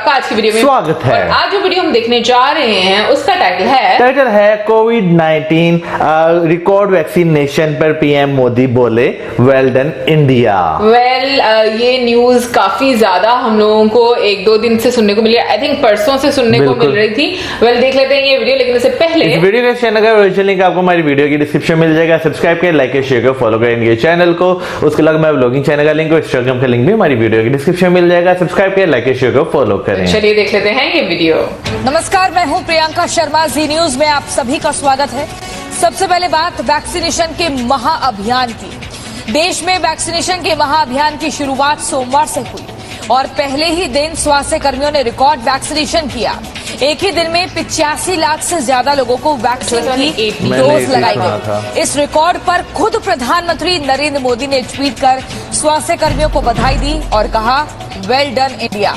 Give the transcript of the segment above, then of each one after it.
आपका आज की वीडियो में स्वागत है। और आज जो वीडियो हम देखने जा रहे हैं उसका टाइटल है कोविड-19 रिकॉर्ड वैक्सीनेशन पर पीएम मोदी बोले वेल डन इंडिया। ये न्यूज काफी ज्यादा हम लोगों को एक दो दिन से सुनने को मिली, आई थिंक परसों से सुनने को मिल रही थी। देख लेते हैं ये वीडियो, लेकिन इससे पहले इस वीडियो का चैनल का ओरिजिनल लिंक आपको हमारी वीडियो की डिस्क्रिप्शन मिल जाएगा। सब्सक्राइब करें, लाइक करें, शेयर करें, फॉलो करेंगे चैनल को। उसके अलावा मैं व्लॉगिंग चैनल का लिंक और इंस्टाग्राम का लिंक भी हमारी वीडियो की डिस्क्रिप्शन मिल जाएगा। सब्सक्राइब करें, लाइक करें, शेयर करें, फॉलो करें। चलिए देख लेते हैं ये वीडियो। नमस्कार, मैं हूं प्रियंका शर्मा। जी न्यूज में आप सभी का स्वागत है। सबसे पहले बात वैक्सीनेशन के महाअभियान की। देश में वैक्सीनेशन के महाअभियान की शुरुआत सोमवार से हुई और पहले ही दिन स्वास्थ्य कर्मियों ने रिकॉर्ड वैक्सीनेशन किया। एक ही दिन में 85 लाख से ज्यादा लोगों को वैक्सीन की डोज लगाई गई। इस रिकॉर्ड पर खुद प्रधानमंत्री नरेंद्र मोदी ने ट्वीट कर स्वास्थ्य कर्मियों को बधाई दी और कहा वेल डन इंडिया।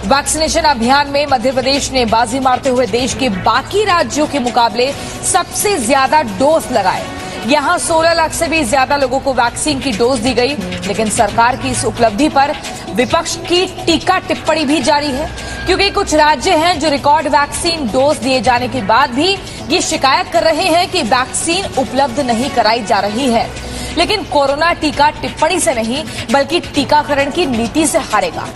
वैक्सीनेशन अभियान में मध्य प्रदेश ने बाजी मारते हुए देश के बाकी राज्यों के मुकाबले सबसे ज्यादा डोज लगाए। यहां 16 लाख से भी ज्यादा लोगों को वैक्सीन की डोज दी गई, लेकिन सरकार की इस उपलब्धि पर विपक्ष की टीका टिप्पणी भी जारी है, क्योंकि कुछ राज्य हैं जो रिकॉर्ड वैक्सीन डोज दिए जाने के बाद भी ये शिकायत कर रहे हैं कि वैक्सीन उपलब्ध नहीं कराई जा रही है। लेकिन कोरोना टीका टिप्पणी से नहीं बल्कि टीकाकरण की नीति से हारेगा।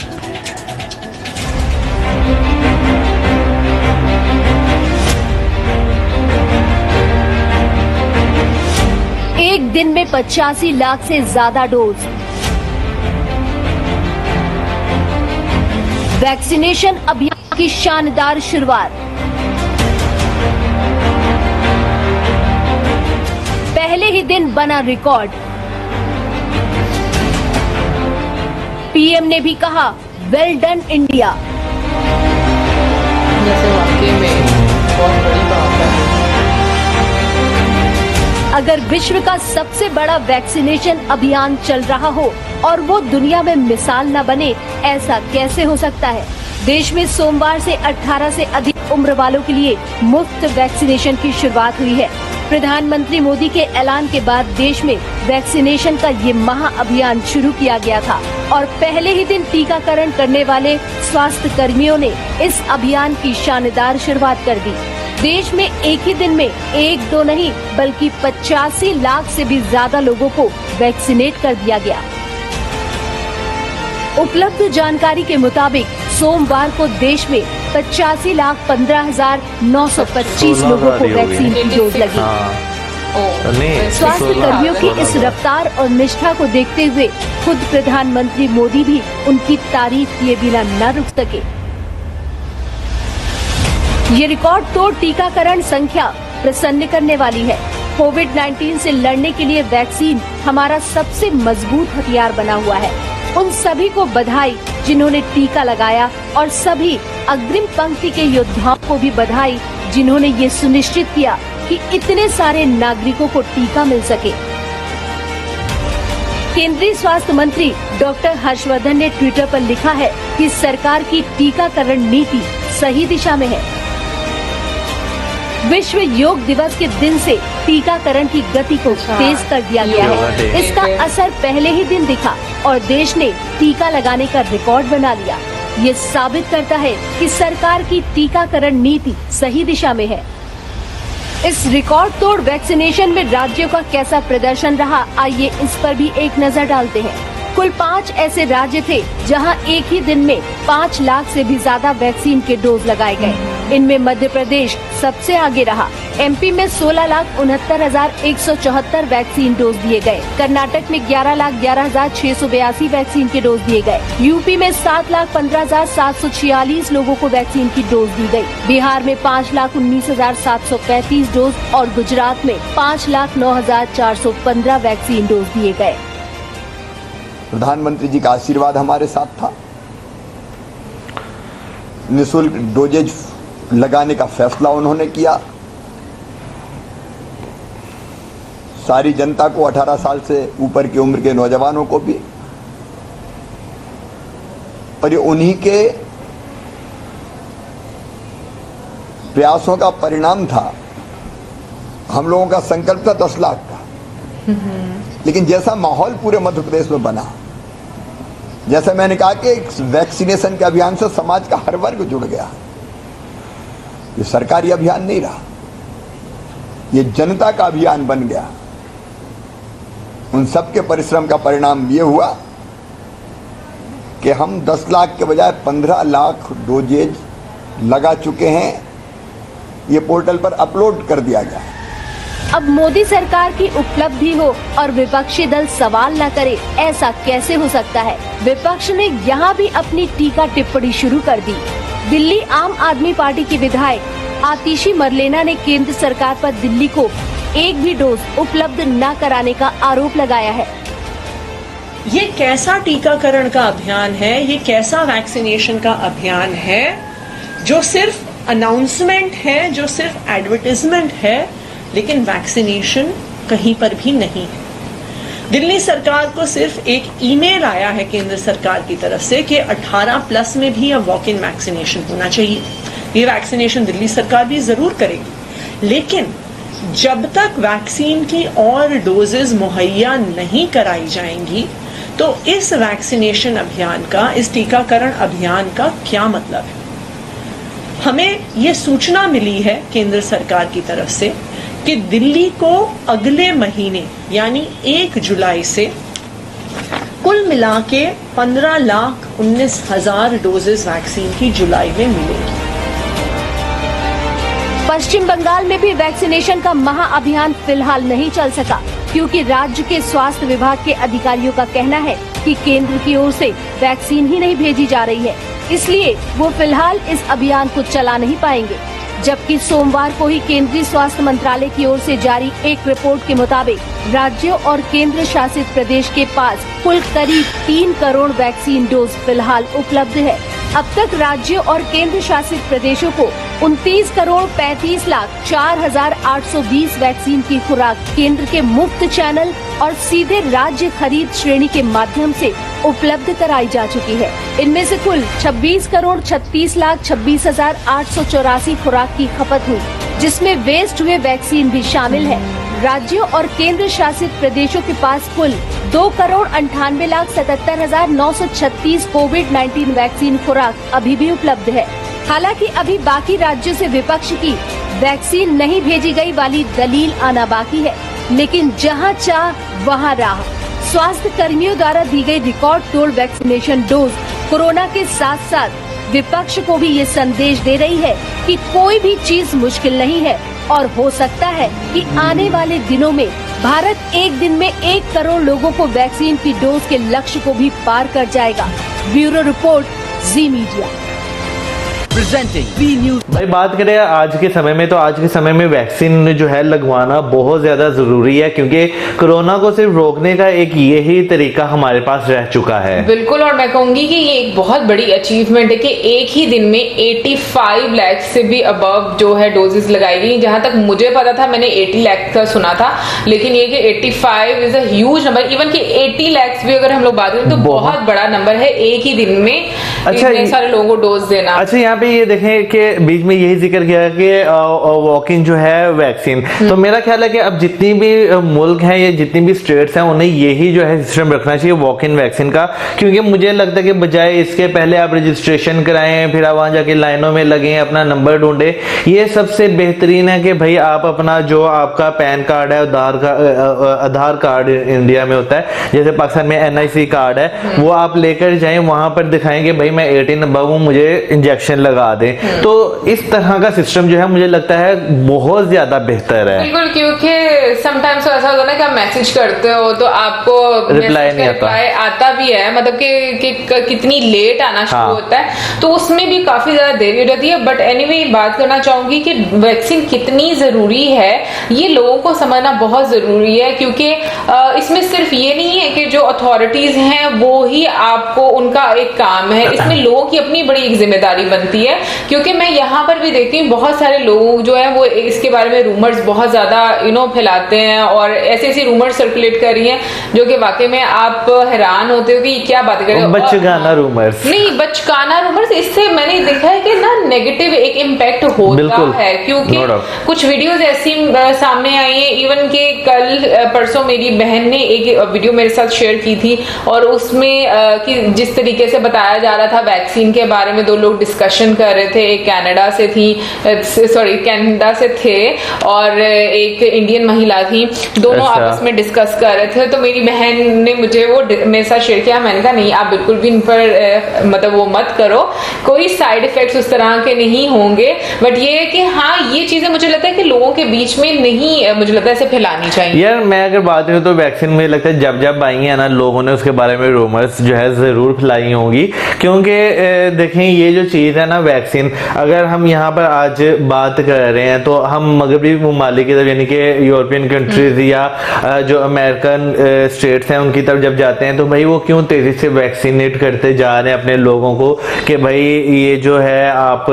एक दिन में 85 लाख से ज्यादा डोज। वैक्सीनेशन अभियान की शानदार शुरुआत। पहले ही दिन बना रिकॉर्ड। पीएम ने भी कहा वेल डन इंडिया। वाकई में बहुत बड़ी बात है। अगर विश्व का सबसे बड़ा वैक्सीनेशन अभियान चल रहा हो और वो दुनिया में मिसाल न बने, ऐसा कैसे हो सकता है। देश में सोमवार से 18 से अधिक उम्र वालों के लिए मुफ्त वैक्सीनेशन की शुरुआत हुई है। प्रधानमंत्री मोदी के ऐलान के बाद देश में वैक्सीनेशन का ये महाअभियान शुरू किया गया था और पहले ही दिन टीकाकरण करने वाले स्वास्थ्य कर्मियों ने इस अभियान की शानदार शुरुआत कर दी। देश में एक ही दिन में एक दो नहीं बल्कि 85 लाख से भी ज्यादा लोगों को वैक्सीनेट कर दिया गया। उपलब्ध जानकारी के मुताबिक सोमवार को देश में 85,15,925 लोगों को वैक्सीन की डोज लगी। स्वास्थ्य कर्मियों की इस रफ्तार और निष्ठा को देखते हुए खुद प्रधानमंत्री मोदी भी उनकी तारीफ किए बिना न रुक सके। ये रिकॉर्ड तोड़ टीकाकरण संख्या प्रसन्न करने वाली है। कोविड-19 से लड़ने के लिए वैक्सीन हमारा सबसे मजबूत हथियार बना हुआ है। उन सभी को बधाई जिन्होंने टीका लगाया और सभी अग्रिम पंक्ति के योद्धाओं को भी बधाई जिन्होंने ये सुनिश्चित किया कि इतने सारे नागरिकों को टीका मिल सके। केंद्रीय स्वास्थ्य मंत्री डॉक्टर हर्षवर्धन ने ट्विटर पर लिखा है कि सरकार की टीकाकरण नीति सही दिशा में है। विश्व योग दिवस के दिन से टीकाकरण की गति को तेज कर दिया गया है। इसका असर पहले ही दिन दिखा और देश ने टीका लगाने का रिकॉर्ड बना लिया। ये साबित करता है कि सरकार की टीकाकरण नीति सही दिशा में है। इस रिकॉर्ड तोड़ वैक्सीनेशन में राज्यों का कैसा प्रदर्शन रहा, आइए इस पर भी एक नजर डालते हैं। कुल 5 ऐसे राज्य थे जहां एक ही दिन में 5 लाख से भी ज्यादा वैक्सीन के डोज लगाए गए। इनमें मध्य प्रदेश सबसे आगे रहा। एमपी में 16,69,174 वैक्सीन डोज दिए गए। कर्नाटक में 11,11,682 वैक्सीन के डोज दिए गए। यूपी में 7,15,746 लोगों को वैक्सीन की डोज दी गई। बिहार में 5,19,735 डोज और गुजरात में 5,09,415 वैक्सीन डोज दिए गए। प्रधानमंत्री जी का आशीर्वाद हमारे साथ था। निःशुल्क डोजेज लगाने का फैसला उन्होंने किया। सारी जनता को, 18 साल से ऊपर की उम्र के नौजवानों को भी, और ये उन्हीं के प्रयासों का परिणाम था। हम लोगों का संकल्प था 10 लाख का, लेकिन जैसा माहौल पूरे मध्य प्रदेश में बना, जैसे मैंने कहा कि वैक्सीनेशन के अभियान से समाज का हर वर्ग जुड़ गया। ये सरकारी अभियान नहीं रहा, ये जनता का अभियान बन गया। उन सबके परिश्रम का परिणाम ये हुआ कि हम 10 लाख के बजाय 15 लाख डोजेज लगा चुके हैं। ये पोर्टल पर अपलोड कर दिया गया। अब मोदी सरकार की उपलब्धि हो और विपक्षी दल सवाल न करे, ऐसा कैसे हो सकता है। विपक्ष ने यहाँ भी अपनी टीका टिप्पणी शुरू कर दी। दिल्ली आम आदमी पार्टी की विधायक आतिशी मरलेना ने केंद्र सरकार पर दिल्ली को एक भी डोज उपलब्ध न कराने का आरोप लगाया है। ये कैसा टीकाकरण का अभियान है, ये कैसा वैक्सीनेशन का अभियान है जो सिर्फ अनाउंसमेंट है, जो सिर्फ एडवर्टाइजमेंट है, लेकिन वैक्सीनेशन कहीं पर भी नहीं है। दिल्ली सरकार को सिर्फ एक ईमेल आया है केंद्र सरकार की तरफ से कि 18+ में भी अब वॉक इन वैक्सीनेशन होना चाहिए। ये वैक्सीनेशन दिल्ली सरकार भी जरूर करेगी, लेकिन जब तक वैक्सीन की और डोजेज मुहैया नहीं कराई जाएंगी तो इस वैक्सीनेशन अभियान का, इस टीकाकरण अभियान का क्या मतलब है। हमें ये सूचना मिली है केंद्र सरकार की तरफ से कि दिल्ली को अगले महीने यानी 1 जुलाई से कुल मिला के 15,19,000 डोजेस वैक्सीन की जुलाई में मिलेगी। पश्चिम बंगाल में भी वैक्सीनेशन का महाअभियान फिलहाल नहीं चल सका, क्योंकि राज्य के स्वास्थ्य विभाग के अधिकारियों का कहना है कि केंद्र की ओर से वैक्सीन ही नहीं भेजी जा रही है, इसलिए वो फिलहाल इस अभियान को चला नहीं पाएंगे। जबकि सोमवार को ही केंद्रीय स्वास्थ्य मंत्रालय की ओर से जारी एक रिपोर्ट के मुताबिक राज्यों और केंद्र शासित प्रदेश के पास कुल करीब 3 करोड़ वैक्सीन डोज फिलहाल उपलब्ध है। अब तक राज्यों और केंद्र शासित प्रदेशों को 29,35,04,820 वैक्सीन की खुराक केंद्र के मुफ्त चैनल और सीधे राज्य खरीद श्रेणी के माध्यम से उपलब्ध कराई जा चुकी है। इनमें से कुल 26,36,26,884 खुराक की खपत हुई, जिसमें वेस्ट हुए वैक्सीन भी शामिल है। राज्यों और केंद्र शासित प्रदेशों के पास कुल 2,98,77,936 कोविड-19 वैक्सीन खुराक अभी भी उपलब्ध है। हालांकि अभी बाकी राज्यों से विपक्ष की वैक्सीन नहीं भेजी गई वाली दलील आना बाकी है, लेकिन जहां चाह वहां राह। स्वास्थ्य कर्मियों द्वारा दी गई रिकॉर्ड तोड़ वैक्सीनेशन डोज कोरोना के साथ साथ विपक्ष को भी ये संदेश दे रही है कि कोई भी चीज मुश्किल नहीं है और हो सकता है कि आने वाले दिनों में भारत एक दिन में 1 करोड़ लोगों को वैक्सीन की डोज के लक्ष्य को भी पार कर जाएगा। ब्यूरो रिपोर्ट, जी मीडिया। भाई बात करें आज के समय में, तो आज के समय में वैक्सीन जो है लगवाना बहुत ज्यादा जरूरी है, क्योंकि कोरोना को सिर्फ रोकने का एक यही तरीका हमारे पास रह चुका है। बिल्कुल, और मैं कहूंगी कि ये एक बहुत बड़ी अचीवमेंट है कि एक ही दिन में 85 लाख से भी अबव जो है डोजेस लगाई गई। जहां तक मुझे पता था, मैंने 80 लाख का सुना था, लेकिन ये कि 85 is a huge number. Even कि 80 लाख भी अगर हम लोग बात करें तो बहुत बड़ा नंबर है एक ही दिन में इतने सारे लोगों को डोज देना। अच्छा, यहाँ पे ये देखें कि बीच में यही जिक्र किया कि वॉक इन जो है वैक्सीन, तो मेरा ख्याल है कि अब जितनी भी मुल्क हैं या जितनी भी स्टेट्स हैं उन्हें यही जो है सिस्टम रखना चाहिए वॉक इन वैक्सीन का, क्योंकि मुझे लगता है कि बजाय इसके पहले आप रजिस्ट्रेशन कराएं, फिर आप वहां जाके लाइनों में लगें, अपना नंबर ढूंढे, ये सबसे बेहतरीन है कि भाई आप अपना जो आपका पैन कार्ड है, आधार कार्ड इंडिया में होता है, जैसे पाकिस्तान में NIC कार्ड है, वो आप लेकर जाएं, वहां पर दिखाएं कि भाई मैं 18 अबव हूं, मुझे इंजेक्शन लगा दे। तो इस तरह का सिस्टम जो है मुझे लगता है बहुत ज्यादा बेहतर है। बिल्कुल, क्योंकि समटाइम्स तो ऐसा होता है ना कि आप मैसेज करते हो तो आपको रिप्लाई नहीं आता भी है, मतलब कि कितनी लेट आना शुरू होता है, तो उसमें भी काफी ज्यादा देरी हो जाती है। बट एनीवे बात करना चाहूंगी कि वैक्सीन कितनी जरूरी है ये लोगों को समझना बहुत जरूरी है, क्योंकि इसमें सिर्फ ये नहीं है कि जो अथॉरिटीज हैं वो ही आपको उनका एक काम है, इसमें लोगों की अपनी बड़ी एक जिम्मेदारी बनती है है, क्योंकि मैं यहाँ पर भी देखती हूँ बहुत सारे लोग जो है वो इसके बारे में रूमर्स बहुत ज्यादा फैलाते हैं और ऐसी ऐसी रूमर्स सर्कुलेट कर रही हैं जो कि वाकई में आप हैरान होते हो कि क्या बात कर रहे हो। बचकाना रूमर्स नहीं, बचकाना रूमर्स, इससे मैंने देखा है कि ना नेगेटिव एक इम्पैक्ट होता है, क्योंकि कुछ वीडियोस ऐसी सामने आई है। इवन के कल परसों मेरी बहन ने एक वीडियो मेरे साथ शेयर की थी और उसमें कि जिस तरीके से बताया जा रहा था वैक्सीन के बारे में, दो लोग डिस्कशन कर रहे थे, एक कनाडा से थी, कनाडा से थे और एक इंडियन महिला थी, दोनों आपस में डिस्कस कर रहे थे। तो मेरी बहन ने मुझे वो मेरे साथ शेयर किया। मैंने कहा नहीं, आप बिल्कुल भी इन पर मतलब वो मत करो, कोई साइड इफेक्ट्स उस तरह के नहीं होंगे। बट ये है कि हाँ, ये चीजें मुझे लगता है कि लोगों के बीच में नहीं, मुझे लगता है ऐसे फैलानी चाहिए। यार मैं अगर बात करूं तो वैक्सीन में लगता है जब जब आई है ना, लोगों ने उसके बारे में रूमर्स जो है जरूर फैलाई होंगी, क्योंकि देखें ये जो चीज है ना वैक्सीन, अगर हम यहाँ पर आज बात कर रहे हैं तो हम मगरबी ममालिक की तरफ यानी कि यूरोपियन कंट्रीज या जो अमेरिकन स्टेट्स हैं उनकी तरफ जब जाते हैं तो भाई वो क्यों तेजी से वैक्सीनेट करते जा रहे हैं अपने लोगों को कि भाई ये जो है आप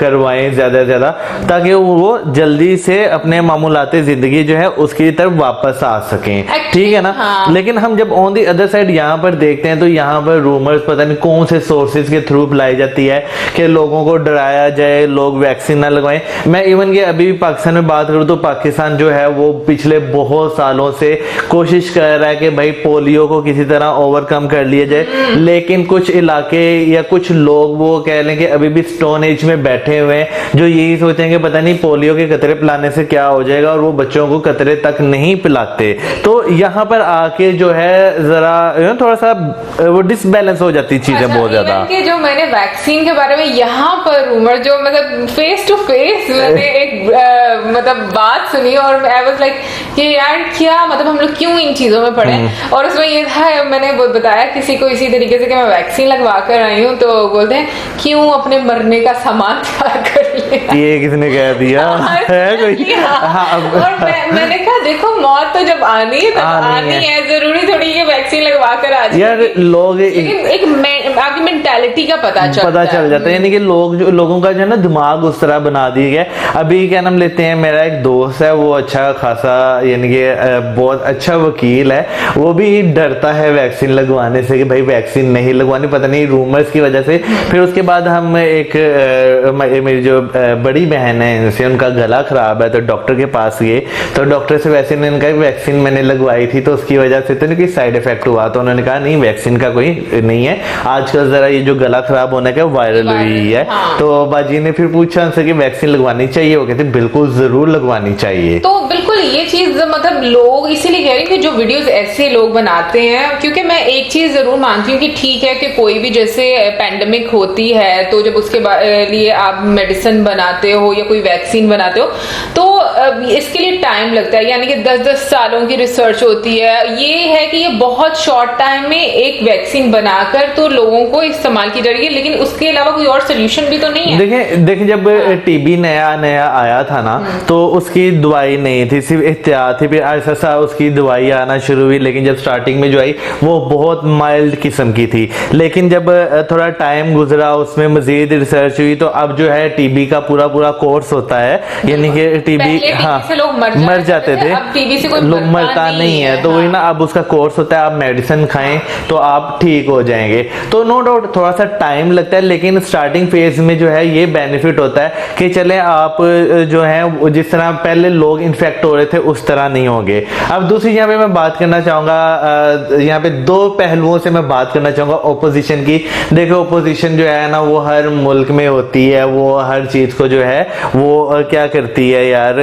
करवाएं ज्यादा से ज्यादा, ताकि वो जल्दी से अपने मामूलाते जिंदगी जो है उसकी तरफ वापस आ सकें, ठीक है ना। हाँ। लेकिन हम जब ऑन दी अदर साइड यहाँ पर देखते हैं तो यहाँ पर रूमर्स पता नहीं कौन से सोर्सेज के थ्रू फैलाई जाती है कि लोगों को डराया जाए, लोग वैक्सीन ना लगवाएं। मैं इवन के अभी भी पाकिस्तान में बात करूं तो पाकिस्तान जो है वो पिछले बहुत सालों से कोशिश कर रहा है कि भाई पोलियो को किसी तरह ओवरकम कर लिया जाए, लेकिन कुछ इलाके या कुछ लोग वो कह लें कि अभी भी स्टोन एज में बैठे हुए हैं जो यही सोचेंगे पता नहीं पोलियो के कतरे पिलाने से क्या हो जाएगा, और वो बच्चों को कतरे तक नहीं पिलाते। तो यहाँ पर आके जो है जरा थोड़ा सा वो डिसबैलेंस हो जाती चीजें बहुत ज्यादा। कि जो मैंने वैक्सीन के बारे में यहाँ पर रूमर जो मतलब फेस टू फेस मैंने एक मतलब बात सुनी और आई वाज लाइक कि यार क्या मतलब हम लोग क्यों इन चीजों में पड़े। और उसमें ये था, मैंने बताया किसी को इसी तरीके से कि मैं वैक्सीन लगवा कर आई हूँ, तो बोलते हैं क्यों अपने मरने का सामान तैयार कर लिया। ये किसने कह दिया है कोई? हाँ, और मैंने कहा देखो मौत तो जब आनी है तब आनी है, जरूरी थोड़ी ये वैक्सीन लगवा कर आ जाए। यार लोग एक आपकी मेंटालिटी का पता चल जाता है, यानी कि लोगों का जो है ना दिमाग उस तरह बना दिया गया। अभी क्या नाम लेते हैं, मेरा एक दोस्त है वो अच्छा खासा यानी कि बहुत अच्छा वकील है, वो भी डरता है वैक्सीन लगवाने से कि भाई वैक्सीन नहीं लगवानी, पता नहीं रूमर्स की वजह से। फिर उसके बाद हम एक मेरी जो बड़ी बहन है जैसे उनका गला खराब है तो डॉक्टर के पास गए, तो डॉक्टर से वैसे इन्होंने कहा वैक्सीन मैंने लगवाई थी तो उसकी वजह से तो नहीं कोई साइड इफेक्ट हुआ, तो उन्होंने कहा नहीं वैक्सीन का कोई नहीं है, आजकल जरा ये जो गला खराब होने का वायरल हुई है। हाँ। तो बाजी ने फिर पूछा उनसे कि वैक्सीन लगवानी चाहिए, वो कहते बिल्कुल जरूर लगवानी चाहिए। तो बिल्कुल ये चीज मतलब लोग इसीलिए कह रहे हैं कि जो वीडियोस ऐसे लोग बनाते हैं, क्योंकि मैं एक चीज जरूर मानती हूँ कि ठीक है कि कोई भी जैसे पैंडेमिक होती है तो जब उसके लिए आप मेडिसिन बनाते हो या कोई वैक्सीन बनाते हो तो इसके लिए टाइम लगता है, यानी कि 10-10 सालों की रिसर्च होती है। ये है कि ये बहुत शॉर्ट टाइम में एक वैक्सीन बनाकर तो लोगों को इस्तेमाल की जा रही है, लेकिन उसके अलावा कोई और सोल्यूशन भी तो नहीं है। देखें जब टीबी नया आया था ना तो उसकी दवाई नहीं थी, सिर्फ एहतियात थी, फिर ऐसा उसकी दवाई आना शुरू हुई, लेकिन जब स्टार्टिंग में जो आई वो बहुत माइल्ड किस्म की थी, लेकिन जब थोड़ा टाइम गुजरा उसमें मजीद रिसर्च हुई तो अब जो है टीबी का पूरा कोर्स होता है, यानी कि टीबी हाँ लोग मर जाते थे, अब टीबी से कोई लोग मरता नहीं है, तो वही ना अब उसका कोर्स होता है, आप मेडिसिन खाएं तो आप ठीक हो जाएंगे। तो नो डाउट थोड़ा सा टाइम लगता है, लेकिन स्टार्टिंग फेज में जो है ये बेनिफिट होता है कि चले आप जो है जिस तरह पहले लोग इन्फेक्ट हो रहे थे उस तरह नहीं होंगे। अब दूसरी यहाँ पे मैं बात करना चाहूंगा, यहाँ पे दो पहलुओं से मैं बात करना चाहूंगा ओपोजिशन की। देखो ओपोजिशन जो है ना वो हर मुल्क में होती है, वो हर चीज को जो है वो क्या करती है यार,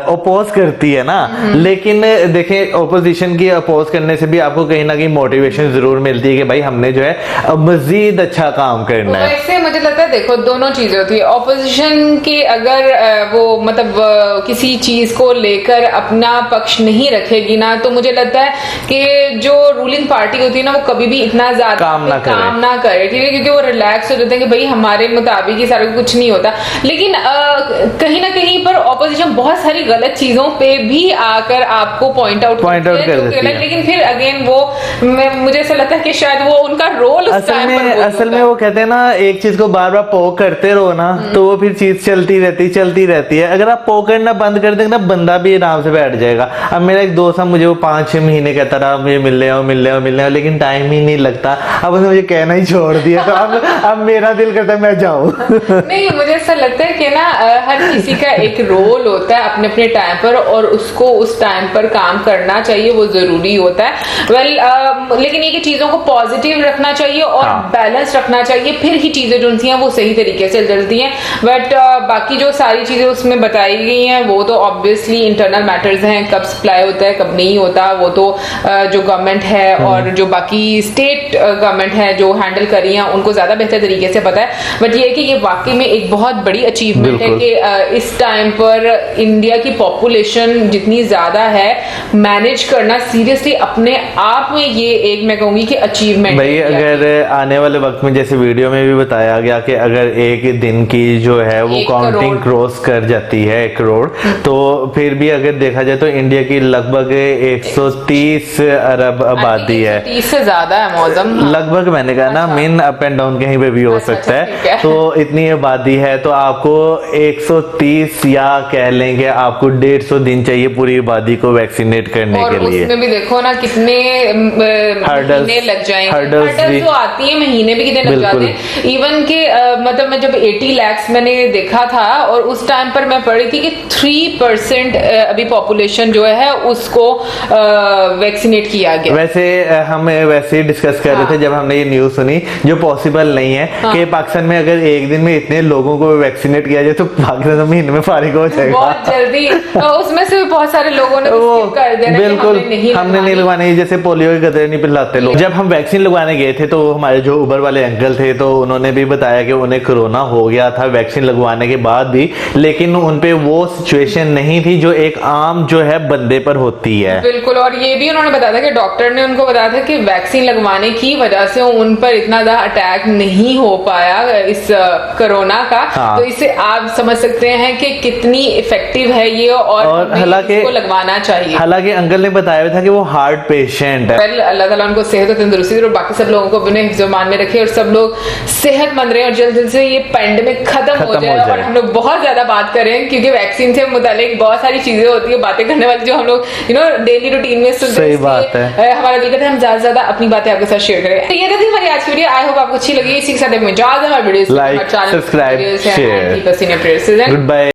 अपोज करती है ना, लेकिन देखें ओपोजिशन की अपोज करने से भी आपको कहीं ना कहीं मोटिवेशन जरूर मिलती है कि भाई हमने जो है मजीद अच्छा काम करना है। वैसे मुझे लगता है देखो दोनों चीजें होती है, ऑपोजिशन की अगर वो मतलब किसी चीज को लेकर अपना पक्ष नहीं रखेगी ना तो मुझे लगता है कि जो रूलिंग पार्टी होती है ना वो कभी भी इतना ज्यादा काम ना करे, ठीक है, क्योंकि वो रिलैक्स हो जाते हैं कि भाई हमारे मुताबिक ही सारा कुछ नहीं होता। लेकिन कहीं ना कहीं पर ऑपोजिशन चीजें बहुत सारी गलत चीजों पे भी आकर आपको पॉइंट आउट कर देती है। लेकिन फिर अगेन वो मुझे ऐसा लगता है कि शायद वो उनका रोल असल में वो कहते हैं ना, एक चीज को बार बार पोक करते रहो ना तो वो फिर चीज चलती रहती है। अगर आप पोक करना बंद कर देंगे ना, बंदा भी आराम से बैठ जाएगा। अब मेरा एक दोस्त है, मुझे वो 5-6 महीने कहता रहा मुझे मिल रहे हो, लेकिन टाइम ही नहीं लगता। अब उसने मुझे कहना ही छोड़ दिया, तो अब मेरा दिल करता है मैं जाऊं। नहीं, मुझे ऐसा लगता है कि ना हर किसी का एक रोल होता है अपने अपने टाइम पर, और उसको उस टाइम पर काम करना चाहिए, वो जरूरी होता है। लेकिन ये कि चीजों को पॉजिटिव रखना चाहिए और बैलेंस रखना चाहिए, फिर ही चीजें जो हैं वो सही तरीके से चलती हैं। बट बाकी जो सारी चीजें उसमें बताई गई हैं वो तो ऑब्वियसली इंटरनल मैटर्स हैं, कब सप्लाई होता है कब नहीं होता, वो तो जो गवर्नमेंट है और जो बाकी स्टेट गवर्नमेंट है जो हैंडल कर रही हैं उनको ज्यादा बेहतर तरीके से पता है। बट ये कि ये वाकई में एक बहुत बड़ी अचीवमेंट है कि इस टाइम पर इंडिया की पॉपुलेशन जितनी ज्यादा है, मैनेज करना सीरियसली अपने आप में ये एक मैं कहूंगी कि अचीवमेंट भाई। अगर आने वाले वक्त में जैसे वीडियो में भी बताया गया कि अगर एक दिन की जो है वो काउंटिंग क्रॉस कर जाती है 1 करोड़, तो फिर भी अगर देखा जाए तो इंडिया की लगभग 130 अरब आबादी है। 30 से ज्यादा है मौजम, लगभग मैंने कहा ना, मेन अप एंड डाउन कहीं पे भी हो सकता है। तो इतनी आबादी है तो आपको 130 या कह लेंगे आपको 150 दिन चाहिए पूरी आबादी को वैक्सीनेट करने के लिए। उसमें भी देखो ना कितने महीने लग जाएंगे, हर्डल्स जो आती है महीने भी कितने लग जाते हैं। इवन के मतलब मैं जब 80 लाख मैंने देखा था और उस टाइम पर मैं पढ़ी थी कि 3% अभी पॉपुलेशन जो है उसको वैक्सीनेट किया गया। वैसे हम वैसे ही डिस्कस कर रहे थे जब हमने ये न्यूज सुनी, जो पॉसिबल नहीं है कि पाकिस्तान में अगर एक दिन में इतने लोगों को वैक्सीनेट किया जाए तो पाकिस्तान महीने में फारिग हो जाएगा बहुत जल्दी। उसमें से बहुत सारे लोगों ने skip कर देना, बिल्कुल हमने नहीं लगवाने, जैसे पोलियो के गदरे नहीं पिलाते लोग। जब हम वैक्सीन लगवाने गए थे तो हमारे जो उबर वाले अंकल थे तो उन्होंने भी बताया कि उन्हें कोरोना हो गया था वैक्सीन लगवाने के बाद भी, लेकिन उन पे वो सिचुएशन नहीं थी जो एक आम जो है बंदे पर होती है। बिल्कुल, और ये भी उन्होंने बताया था कि डॉक्टर ने उनको बताया था कि वैक्सीन लगवाने की वजह से उन पर इतना ज्यादा अटैक नहीं हो पाया इस कोरोना का। तो इससे आप समझ सकते हैं कि कितनी इफेक्टिव है ये, और हालांकि इसको लगवाना चाहिए। हालांकि अंकल ने बताया था कि वो हार्ट पेशेंट है। अल्लाह ताला उनको सेहत और तंदुरुस्ती और बाकी सब लोगों को अपने हिफ्ज़-ओ-मान में रखे और सब लोग सेहतमंद रहे और जल्द से ये पैंडेमिक खत्म हो जाए। और हम लोग बहुत ज्यादा बात करें क्योंकि वैक्सीन से मुतालिक बहुत सारी चीजें होती है, बातें करने वाली जो हम लोग डेली रूटीन में सुनते हैं। सही बात है, हमारा दिल करता है हम ज्यादा से ज्यादा अपनी बातें आपके साथ शेयर करें। तो ये थी हमारी आज की वीडियो। आई होप आपको अच्छी लगी। इसी के साथ हमारे video like, subscribe, share. Good bye.